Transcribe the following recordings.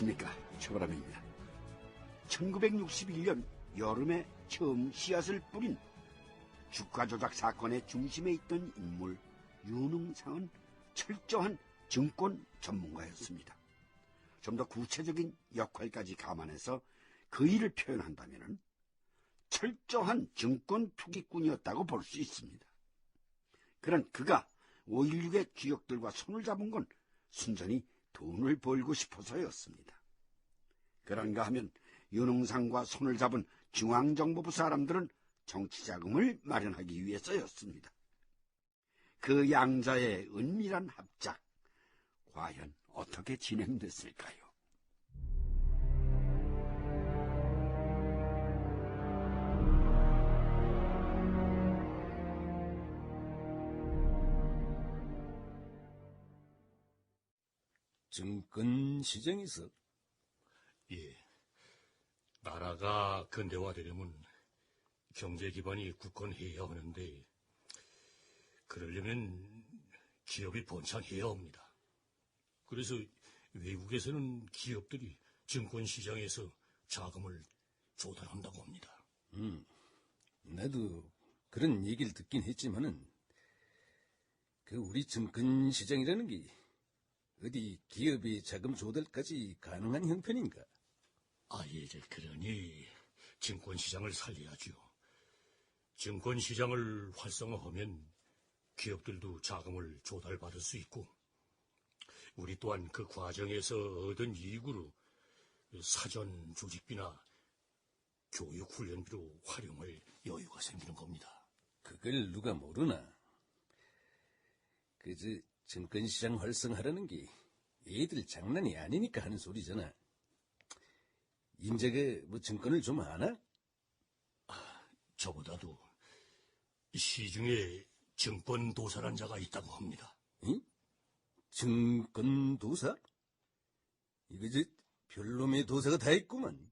안녕하십니까, 최보람입니다. 1961년 여름에 처음 씨앗을 뿌린 주가 조작 사건의 중심에 있던 인물 윤흥상은 철저한 증권 전문가였습니다. 좀 더 구체적인 역할까지 감안해서 그 일을 표현한다면 철저한 증권 투기꾼이었다고 볼 수 있습니다. 그런 그가 5.16의 귀역들과 손을 잡은 건 순전히 돈을 벌고 싶어서였습니다. 그런가 하면 윤흥상과 손을 잡은 중앙정보부 사람들은 정치자금을 마련하기 위해서였습니다. 그 양자의 은밀한 합작, 과연 어떻게 진행됐을까요? 증권시장에서? 예. 나라가 근대화되려면 경제 기반이 굳건해야 하는데, 그러려면 기업이 번창해야 합니다. 그래서 외국에서는 기업들이 증권시장에서 자금을 조달한다고 합니다. 나도 그런 얘기를 듣긴 했지만은, 우리 증권시장이라는 게 어디 기업의 자금 조달까지 가능한 형편인가? 그러니 증권시장을 살려야죠. 증권시장을 활성화하면 기업들도 자금을 조달받을 수 있고, 우리 또한 그 과정에서 얻은 이익으로 사전 조직비나 교육훈련비로 활용할 여유가 생기는 겁니다. 그걸 누가 모르나? 증권시장 활성화라는 게 애들 장난이 아니니까 하는 소리잖아. 임자가 증권을 좀 아나? 저보다도 시중에 증권도사란 자가 있다고 합니다. 응? 증권도사? 이거 별놈의 도사가 다 있구만.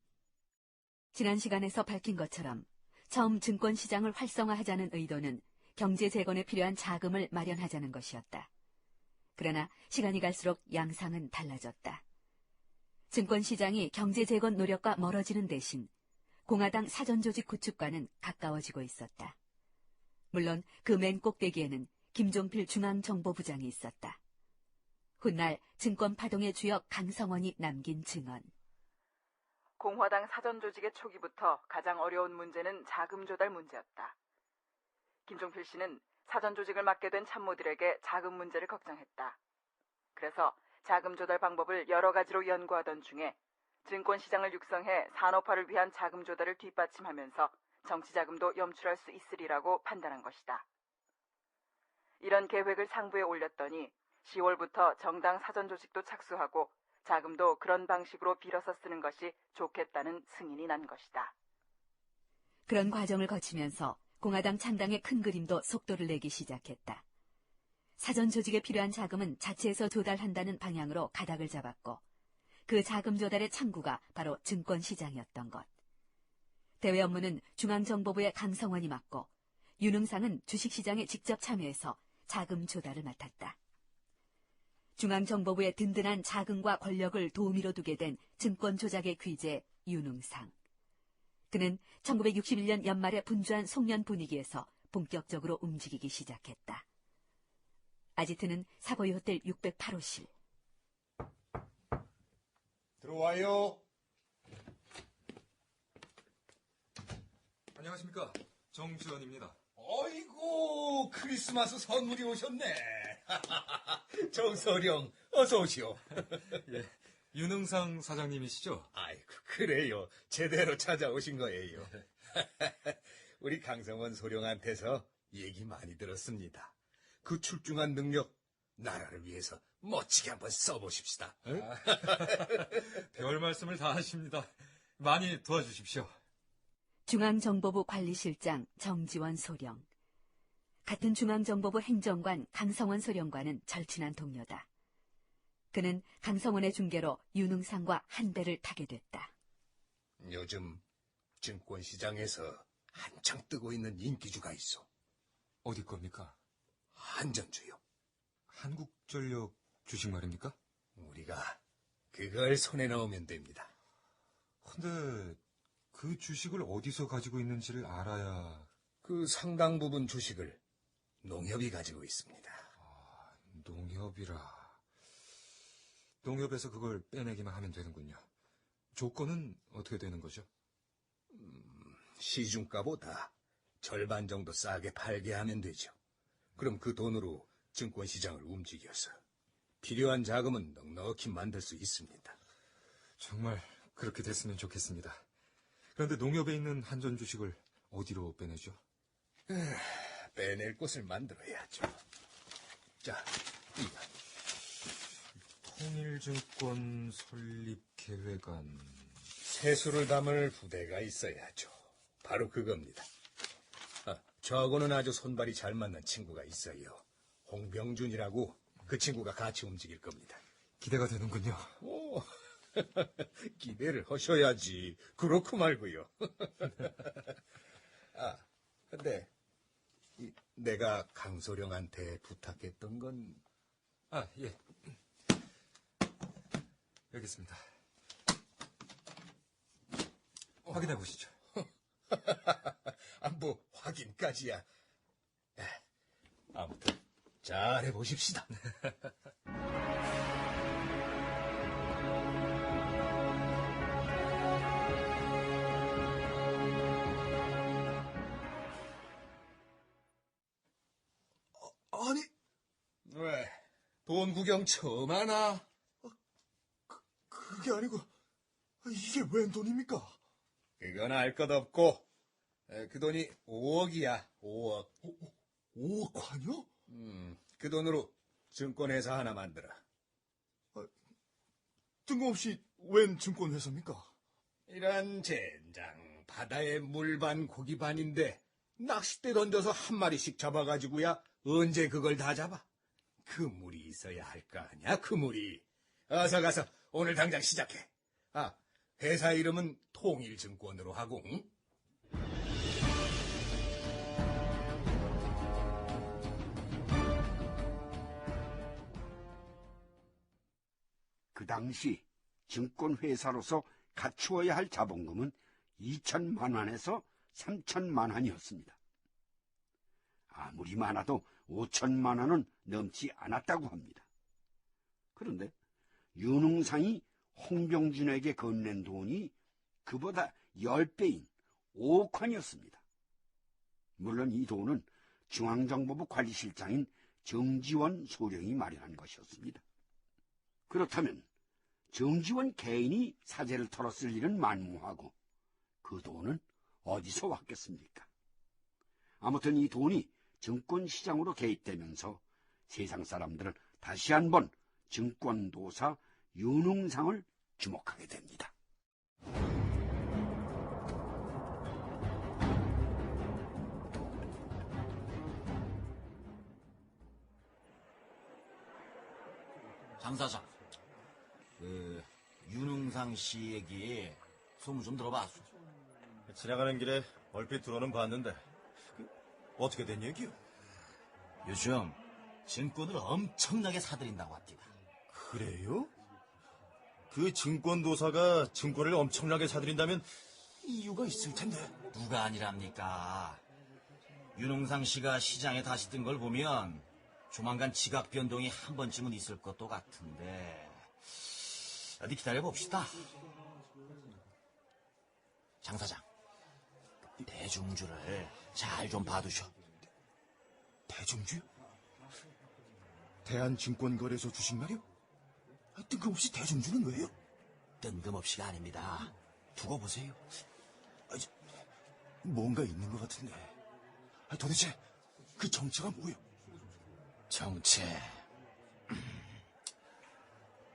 지난 시간에서 밝힌 것처럼 처음 증권시장을 활성화하자는 의도는 경제 재건에 필요한 자금을 마련하자는 것이었다. 그러나 시간이 갈수록 양상은 달라졌다. 증권시장이 경제 재건 노력과 멀어지는 대신 공화당 사전조직 구축과는 가까워지고 있었다. 물론 그 맨 꼭대기에는 김종필 중앙정보부장이 있었다. 훗날 증권파동의 주역 강성원이 남긴 증언. 공화당 사전조직의 초기부터 가장 어려운 문제는 자금 조달 문제였다. 김종필 씨는 사전조직을 맡게 된 참모들에게 자금 문제를 걱정했다. 그래서 자금 조달 방법을 여러 가지로 연구하던 중에 증권시장을 육성해 산업화를 위한 자금 조달을 뒷받침하면서 정치자금도 염출할 수 있으리라고 판단한 것이다. 이런 계획을 상부에 올렸더니 10월부터 정당 사전조직도 착수하고 자금도 그런 방식으로 빌어서 쓰는 것이 좋겠다는 승인이 난 것이다. 그런 과정을 거치면서 공화당 창당의 큰 그림도 속도를 내기 시작했다. 사전조직에 필요한 자금은 자체에서 조달한다는 방향으로 가닥을 잡았고, 그 자금 조달의 창구가 바로 증권시장이었던 것. 대외 업무는 중앙정보부의 강성원이 맡고, 윤흥상은 주식시장에 직접 참여해서 자금 조달을 맡았다. 중앙정보부의 든든한 자금과 권력을 도우미로 두게 된 증권 조작의 귀재 윤흥상. 그는 1961년 연말에 분주한 송년 분위기에서 본격적으로 움직이기 시작했다. 아지트는 사고이 호텔 608호실. 들어와요. 안녕하십니까. 정주원입니다. 어이구, 크리스마스 선물이 오셨네. 정서령, 어서 오시오. 예, 윤흥상 사장님이시죠? 아이고, 그래요. 제대로 찾아오신 거예요. 우리 강성원 소령한테서 얘기 많이 들었습니다. 그 출중한 능력, 나라를 위해서 멋지게 한번 써보십시다. 별 말씀을 다 하십니다. 많이 도와주십시오. 중앙정보부 관리실장 정지원 소령. 같은 중앙정보부 행정관 강성원 소령과는 절친한 동료다. 그는 강성원의 중개로 윤흥상과 한 배를 타게 됐다. 요즘 증권시장에서 한창 뜨고 있는 인기주가 있어. 어디 겁니까? 한전주요. 한국전력 주식 말입니까? 우리가 그걸 손에 넣으면 됩니다. 근데 그 주식을 어디서 가지고 있는지를 알아야... 그 상당 부분 주식을 농협이 가지고 있습니다. 농협이라... 농협에서 그걸 빼내기만 하면 되는군요. 조건은 어떻게 되는 거죠? 시중가보다 절반 정도 싸게 팔게 하면 되죠. 그럼 그 돈으로 증권시장을 움직여서 필요한 자금은 넉넉히 만들 수 있습니다. 정말 그렇게 됐으면 좋겠습니다. 그런데 농협에 있는 한전 주식을 어디로 빼내죠? 빼낼 곳을 만들어야죠. 자, 이거. 통일증권 설립계획안... 세수를 담을 부대가 있어야죠. 바로 그겁니다. 저하고는 아주 손발이 잘 맞는 친구가 있어요. 홍병준이라고. 그 친구가 같이 움직일 겁니다. 기대가 되는군요. 오, 기대를 하셔야지. 그렇고 말고요. 근데 내가 강소령한테 부탁했던 건... 예. 여기 있습니다. 확인해 보시죠. 뭐 확인까지야. 아무튼 잘 해보십시다. 아니, 왜? 돈 구경 처음 하나? 그게 아니고, 이게 웬 돈입니까? 그건 알 것 없고, 그 돈이 5억이야, 5억. 5억 관요? 그 돈으로 증권회사 하나 만들어. 뜬금없이 웬 증권회사입니까? 이런 젠장, 바다에 물반 고기반인데, 낚싯대 던져서 한 마리씩 잡아가지고야, 언제 그걸 다 잡아? 그 물이 있어야 할 거 아니야, 그 물이. 어서 가서 오늘 당장 시작해. 회사 이름은 통일증권으로 하고, 응? 그 당시 증권회사로서 갖추어야 할 자본금은 2천만 원에서 3천만 원이었습니다. 아무리 많아도 5천만 원은 넘지 않았다고 합니다. 그런데 윤흥상이 홍병준에게 건넨 돈이 그보다 10배인 5억 원이었습니다. 물론 이 돈은 중앙정보부 관리실장인 정지원 소령이 마련한 것이었습니다. 그렇다면 정지원 개인이 사재를 털었을 일은 만무하고 그 돈은 어디서 왔겠습니까? 아무튼 이 돈이 증권시장으로 개입되면서 세상 사람들은 다시 한번 증권도사 윤흥상을 주목하게 됩니다. 장 사장, 윤흥상 씨 얘기 소문 좀 들어봤어. 지나가는 길에 얼핏 들어는 봤는데 어떻게 된 얘기요? 요즘 증권을 엄청나게 사들인다고 합니다. 그래요? 그 증권도사가 증권을 엄청나게 사들인다면 이유가 있을 텐데. 누가 아니랍니까? 윤흥상 씨가 시장에 다시 뜬 걸 보면 조만간 지각 변동이 한 번쯤은 있을 것도 같은데 어디 기다려봅시다. 장 사장, 대중주를 잘 좀 봐두셔. 대중주요? 대한증권거래소 주식 말이요? 뜬금없이 대중주는 왜요? 뜬금없이가 아닙니다. 두고 보세요. 뭔가 있는 것 같은데. 도대체 그 정체가 뭐요? 정체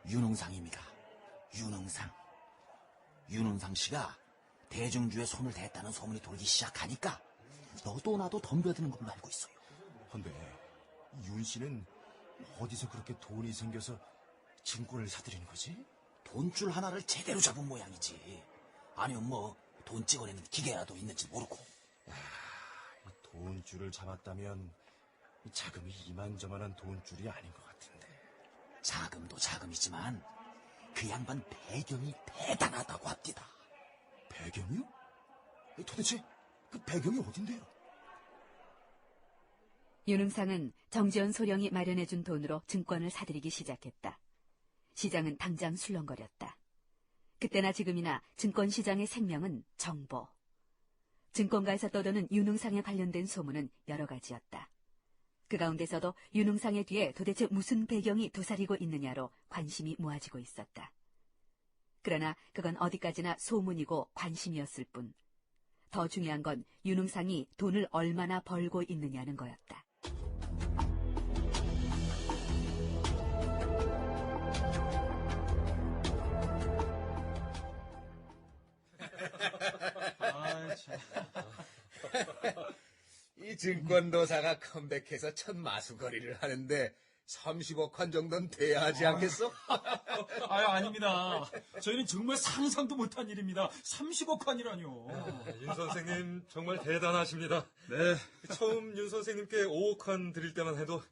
윤흥상입니다. 윤흥상 씨가 대중주에 손을 댔다는 소문이 돌기 시작하니까 너도 나도 덤벼드는 걸로 알고 있어요. 근데 윤 씨는 어디서 그렇게 돈이 생겨서 증권을 사들이는 거지? 돈줄 하나를 제대로 잡은 모양이지. 아니면 뭐 돈 찍어내는 기계라도 있는지 모르고. 돈줄을 잡았다면 자금이 이만저만한 돈줄이 아닌 것 같은데. 자금도 자금이지만 그 양반 배경이 대단하다고 합니다. 배경이요? 도대체 그 배경이 어딘데요? 윤흥상은 정지원 소령이 마련해준 돈으로 증권을 사들이기 시작했다. 시장은 당장 술렁거렸다. 그때나 지금이나 증권시장의 생명은 정보. 증권가에서 떠도는 윤흥상에 관련된 소문은 여러 가지였다. 그 가운데서도 윤흥상의 뒤에 도대체 무슨 배경이 도사리고 있느냐로 관심이 모아지고 있었다. 그러나 그건 어디까지나 소문이고 관심이었을 뿐. 더 중요한 건 윤흥상이 돈을 얼마나 벌고 있느냐는 거였다. 이 증권도사가 컴백해서 첫 마수거리를 하는데 30억 환 정도는 돼야 하지 않겠어? 아닙니다. 저희는 정말 상상도 못한 일입니다. 30억 환이라뇨. 윤 선생님 정말 대단하십니다. 네. 처음 윤 선생님께 5억 원 드릴 때만 해도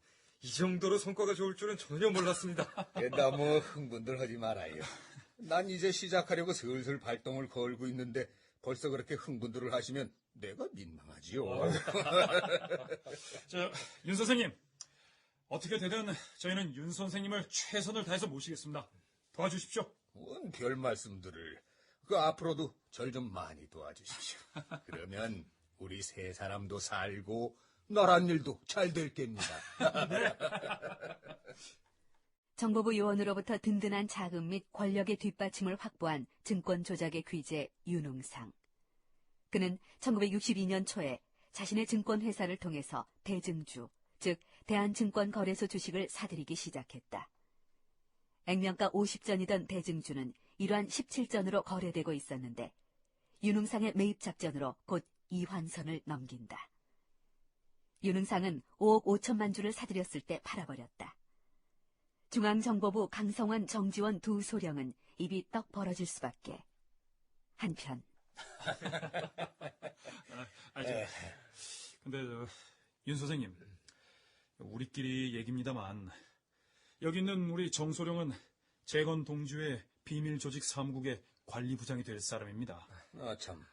이 정도로 성과가 좋을 줄은 전혀 몰랐습니다. 너무 흥분들 하지 말아요. 난 이제 시작하려고 슬슬 발동을 걸고 있는데 벌써 그렇게 흥분들을 하시면 내가 민망하지요. 윤 선생님, 어떻게 되든 저희는 윤 선생님을 최선을 다해서 모시겠습니다. 도와주십시오. 뭔 별 말씀들을. 그 앞으로도 절 좀 많이 도와주십시오. 그러면 우리 세 사람도 살고 나란 일도 잘 될 겁니다. 정보부 요원으로부터 든든한 자금 및 권력의 뒷받침을 확보한 증권 조작의 귀재 윤흥상. 그는 1962년 초에 자신의 증권회사를 통해서 대증주, 즉 대한증권거래소 주식을 사들이기 시작했다. 액면가 50전이던 대증주는 일환 17전으로 거래되고 있었는데 윤흥상의 매입 작전으로 곧 2환선을 넘긴다. 윤흥상은 5억 5천만 주를 사들였을 때 팔아버렸다. 중앙정보부 강성원, 정지원 두 소령은 입이 떡 벌어질 수밖에. 한편 근데 윤 선생님, 우리끼리 얘기입니다만 여기 있는 우리 정소령은 재건 동주의 비밀 조직 사무국의 관리부장이 될 사람입니다. 참,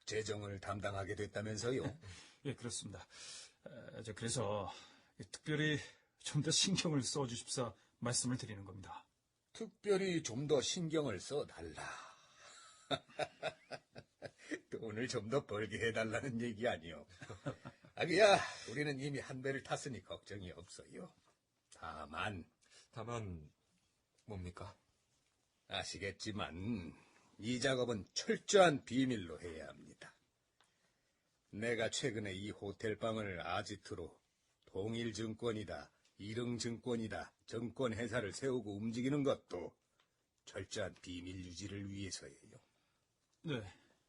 재정을 담당하게 됐다면서요? 예, 그렇습니다. 그래서 특별히 좀 더 신경을 써주십사 말씀을 드리는 겁니다. 특별히 좀 더 신경을 써달라. 돈을 좀 더 벌게 해달라는 얘기 아니요. 그야 우리는 이미 한 배를 탔으니 걱정이 없어요. 다만 뭡니까? 아시겠지만 이 작업은 철저한 비밀로 해야 합니다. 내가 최근에 이 호텔방을 아지트로 동일증권이다, 일흥증권이다, 증권회사를 세우고 움직이는 것도 철저한 비밀 유지를 위해서예요. 네,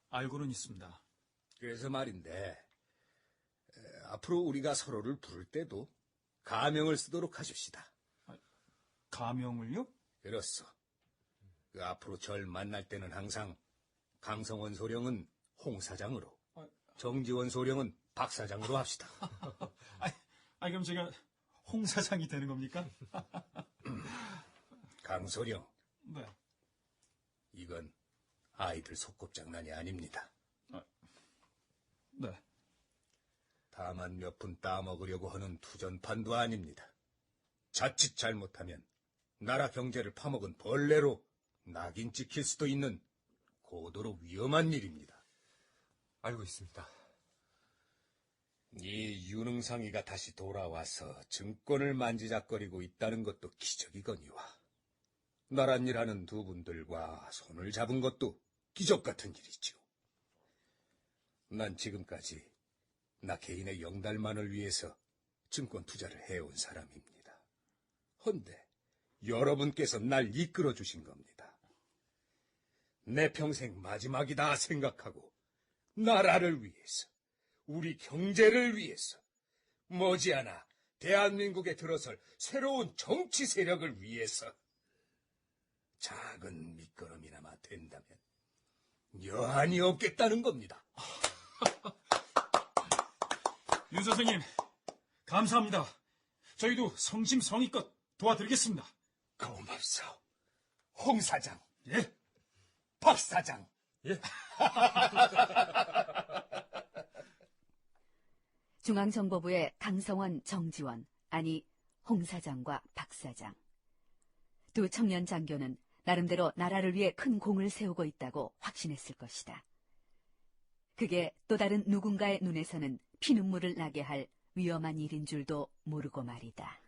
알고는 있습니다. 그래서 말인데 앞으로 우리가 서로를 부를 때도 가명을 쓰도록 하십시다. 가명을요? 그렇소. 앞으로 절 만날 때는 항상 강성원 소령은 홍 사장으로, 정지원 소령은 박 사장으로 합시다. 그럼 제가 홍 사장이 되는 겁니까? 강소령. 네. 이건 아이들 소꿉장난이 아닙니다. 네. 다만 몇 푼 따먹으려고 하는 투전판도 아닙니다. 자칫 잘못하면 나라 경제를 파먹은 벌레로 낙인 찍힐 수도 있는 고도로 위험한 일입니다. 알고 있습니다. 이 윤흥상이가 다시 돌아와서 증권을 만지작거리고 있다는 것도 기적이거니와 나란 일하는 두 분들과 손을 잡은 것도 기적 같은 일이죠. 난 지금까지 나 개인의 영달만을 위해서 증권 투자를 해온 사람입니다. 헌데 여러분께서 날 이끌어 주신 겁니다. 내 평생 마지막이다 생각하고 나라를 위해서, 우리 경제를 위해서, 머지않아 대한민국에 들어설 새로운 정치 세력을 위해서 작은 밑거름이나마 된다면 여한이 없겠다는 겁니다. 윤 선생님, 감사합니다. 저희도 성심성의껏 도와드리겠습니다. 고맙소. 홍 사장. 예? 박 사장. 예? 중앙정보부의 강성원, 정지원, 아니 홍 사장과 박 사장. 두 청년 장교는 나름대로 나라를 위해 큰 공을 세우고 있다고 확신했을 것이다. 그게 또 다른 누군가의 눈에서는 피눈물을 나게 할 위험한 일인 줄도 모르고 말이다.